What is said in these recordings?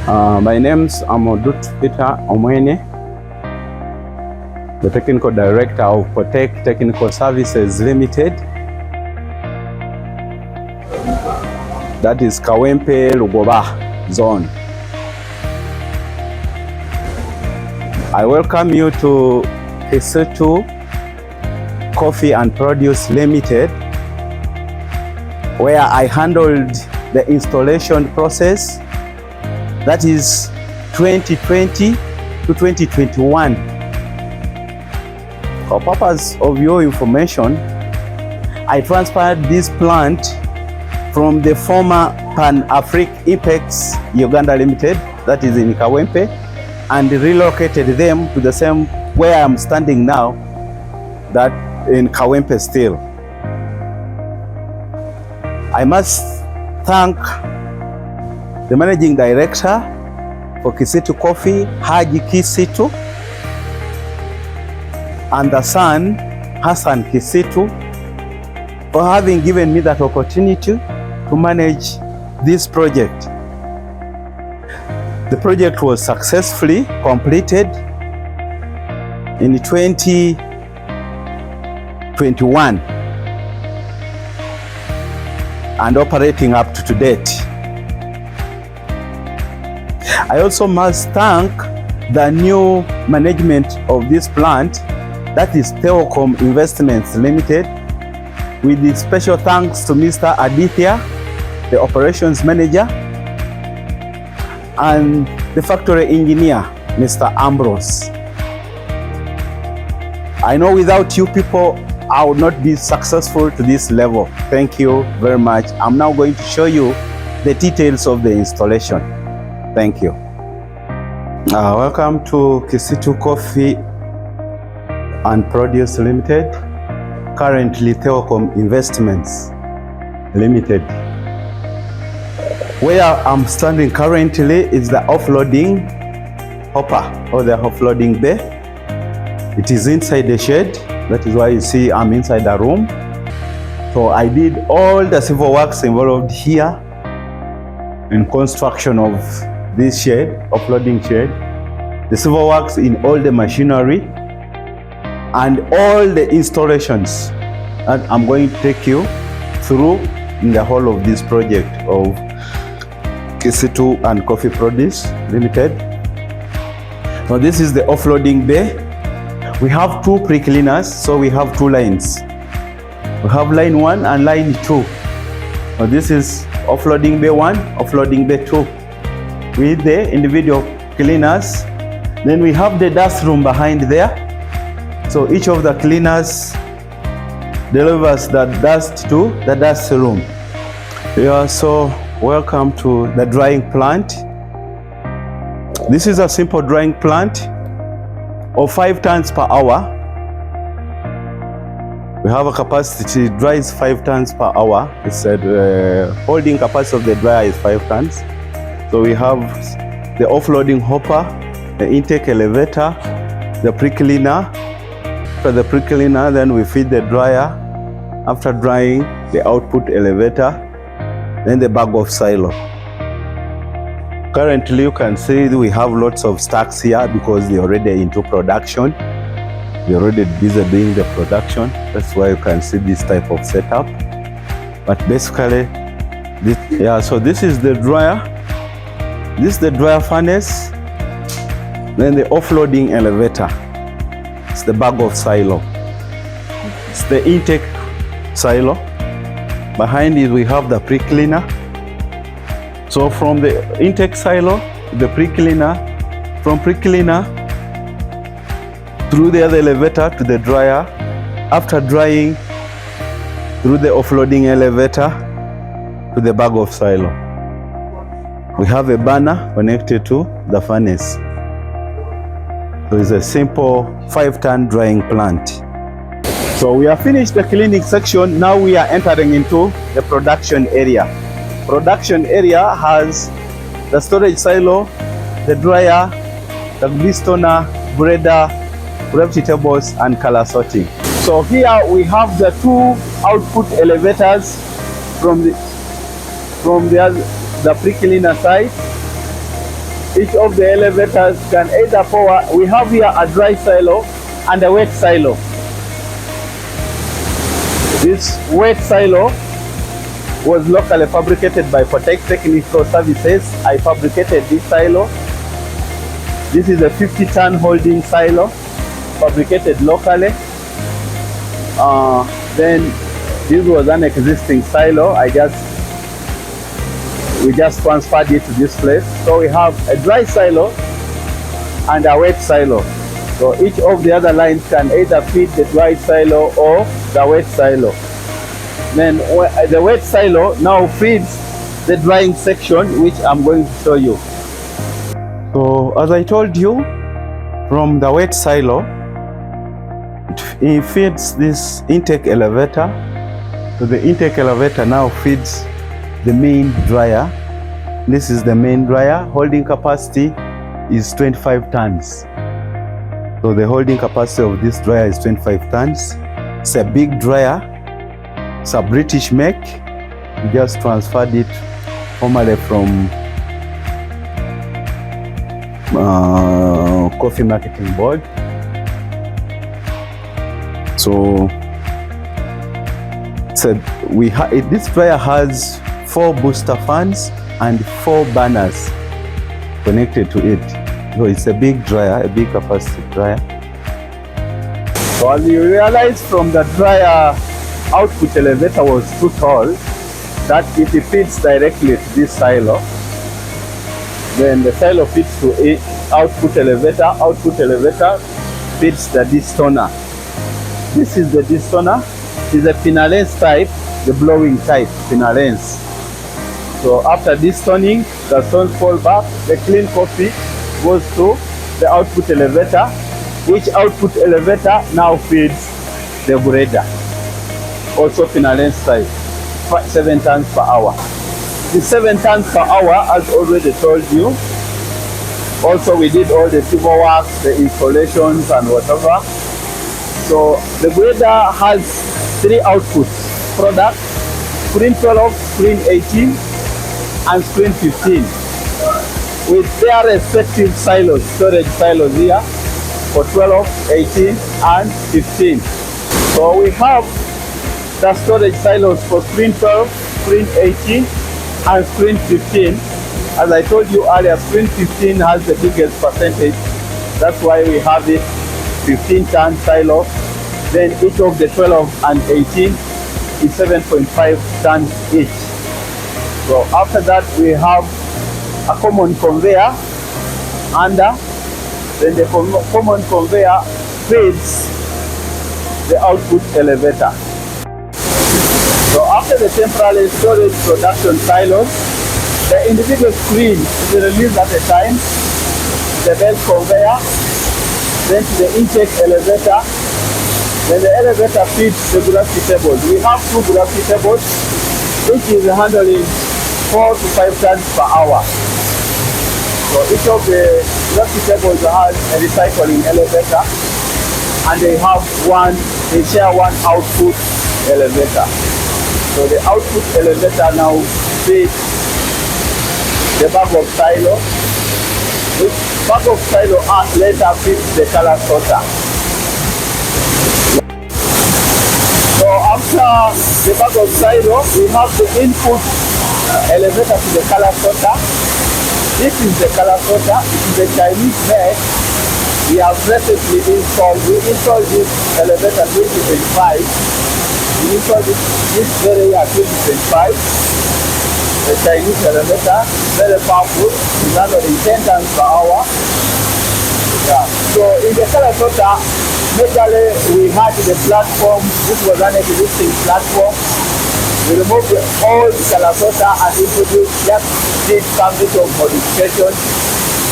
My name's Amodut Peter Omwene, the Technical Director of Potec Technical Services Ltd. That is Kawempe Lugoba Zone. I welcome you to Kisitu Coffee and Produce Ltd, where I handled the installation process. That is 2020 to 2021. For purpose of your information, I transferred this plant from the former Pan-Afric Ipex Uganda Limited, that is in Kawempe, and relocated them to the same where I'm standing now, that in Kawempe still. I must thank the Managing Director for Kisitu Coffee, Haji Kisitu, and the son, Hassan Kisitu, for having given me that opportunity to manage this project. The project was successfully completed in 2021 and operating up to date. I also must thank the new management of this plant, that is Theocom Investments Ltd, with the special thanks to Mr. Aditya, the operations manager, and the factory engineer, Mr. Ambrose. I know without you people, I would not be successful to this level. Thank you very much. I'm now going to show you the details of the installation. Thank you. Welcome to Kisitu Coffee and Produce Limited, currently Theocom Investments Limited. Where I'm standing currently is the offloading hopper or the offloading bay. It is inside the shed. That is why you see I'm inside the room. So I did all the civil works involved here in construction of this shed, offloading shed, the civil works in all the machinery, and all the installations that I'm going to take you through in the whole of this project of Kisitu and Coffee Produce Limited. Now this is the offloading bay. We have two pre-cleaners, so we have two lines. We have line 1 and line 2. Now this is offloading bay 1, offloading bay 2, with the individual cleaners. Then we have the dust room behind there. So each of the cleaners delivers the dust to the dust room. Yeah, so welcome to the drying plant. This is a simple drying plant of 5 tons per hour. We have a capacity, it dries 5 tons per hour. It said holding capacity of the dryer is 5 tons. So we have the offloading hopper, the intake elevator, the pre-cleaner. After the pre-cleaner, then we feed the dryer. After drying, the output elevator, then the bag of silo. Currently, you can see we have lots of stacks here because they're already into production. They're already busy doing the production. That's why you can see this type of setup. But basically, so this is the dryer. This is the dryer furnace. Then the offloading elevator. It's the bag of silo. It's the intake silo. Behind it, we have the pre-cleaner. So from the intake silo, the pre-cleaner, from pre-cleaner through the other elevator to the dryer, after drying, through the offloading elevator to the bag of silo. We have a burner connected to the furnace. So it's a simple 5-ton drying plant. So we have finished the cleaning section. Now we are entering into the production area. Production area has the storage silo, the dryer, the blistoner, breader, gravity tables, and color sorting. So here we have the 2 output elevators from the pre-cleaner side. Each of the elevators can either power. We have here a dry silo and a wet silo. This wet silo was locally fabricated by Potec Technical Services. I fabricated this silo. This is a 50-ton holding silo, fabricated locally. Then this was an existing silo. We just transferred it to this place. So we have a dry silo and a wet silo. So each of the other lines can either feed the dry silo or the wet silo. Then the wet silo now feeds the drying section, which I'm going to show you. So as I told you, from the wet silo, it feeds this intake elevator. So the intake elevator now feeds the main dryer. This is the main dryer. Holding capacity is 25 tons. So the holding capacity of this dryer is 25 tons. It's a big dryer. It's a British make. We just transferred it formerly from Coffee Marketing Board. So this dryer has 4 booster fans and 4 burners connected to it. So it's a big dryer, a big capacity dryer. So as you realize from the dryer, output elevator was too tall that it feeds directly to this silo. Then the silo feeds to it, output elevator feeds the distoner. This is the distoner. It's a pinalens type, the blowing type, pinalens. So after distoning, the stones fall back, the clean coffee goes to the output elevator, which output elevator now feeds the grader. Also pinalens type, 7 tons per hour. The 7 tons per hour, as already told you. Also we did all the civil works, the installations and whatever. So the grader has 3 outputs, product, screen 12, screen 18 and screen 15 with their respective silos, storage silos here for 12, 18 and 15. So we have the storage silos for screen 12, screen 18 and screen 15. As I told you earlier, screen 15 has the biggest percentage. That's why we have it 15-ton silo. Then each of the 12 and 18 is 7.5 tons each. So after that we have a common conveyor under. Then the common conveyor feeds the output elevator. So after the temporary storage production silos, the individual screen is released at a time, the belt conveyor, then to the intake elevator. Then the elevator feeds the gravity tables. We have 2 gravity tables, which is handling 4 to 5 tons per hour. So each of the gravity tables has a recycling elevator, and they share one output elevator. So the output elevator now feeds the bag of silo. This bag of silo later feeds the color sorter. So after the bag of silo, we have the input elevator to the color sorter. This is the color sorter. It is a Chinese made. We have recently installed. We installed this elevator 2025. We installed this very year 2025. The Chinese elevator, very powerful. It's handling 10 tons per hour. Yeah. So in the color sorter, majorly we had the platform. This was an existing platform. We removed all the color sorter and introduced, just did some bit of modification.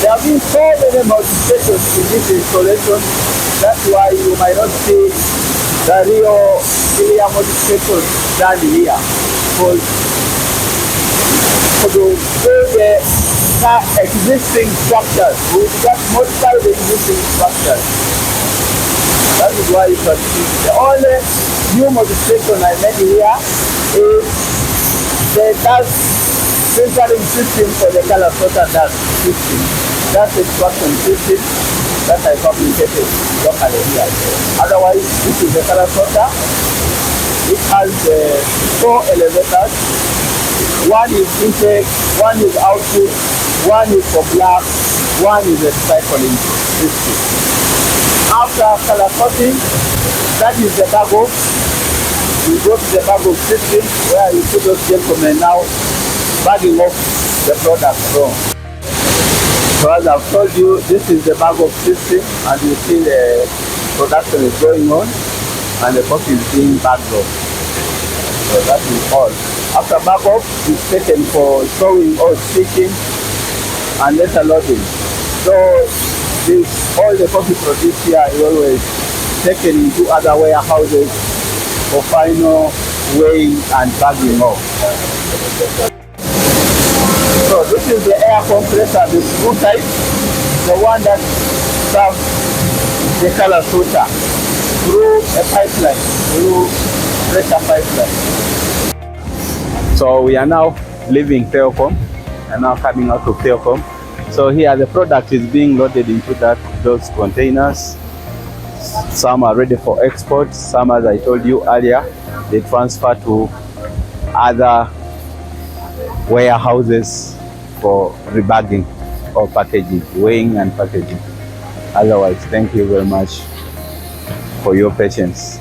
There have been so many modifications in this installation. That's why you might not see the real clear modifications done here. For the existing structures, we just modify the existing structures. That is why you can see the only new modification I made here is the dust filtering system for the color sorter dust system. That's the extraction system that I fabricated locally here. Otherwise, this is the color sorter. It has 4 elevators. One is intake, one is output, one is for black, one is a cycling system. After color sorting, that is the bag off. You go to the bag off system where you see those gentlemen now bagging off the product from. So as I've told you, this is the bag off system, and you see the production is going on and the coffee is being bagged off. So that is all. After bag off, it's taken for sewing or stitching and later loading. So all the coffee produced here is always taken into other warehouses for final weighing and bagging off. So this is the air compressor, the screw type, the one that serves the color sorter through a pipeline, through pressure pipeline. So we are now leaving Theocom and now coming out of Theocom. So here the product is being loaded into those containers. Some are ready for export, some, as I told you earlier, they transfer to other warehouses for rebagging or packaging, weighing and packaging. Otherwise, thank you very much for your patience.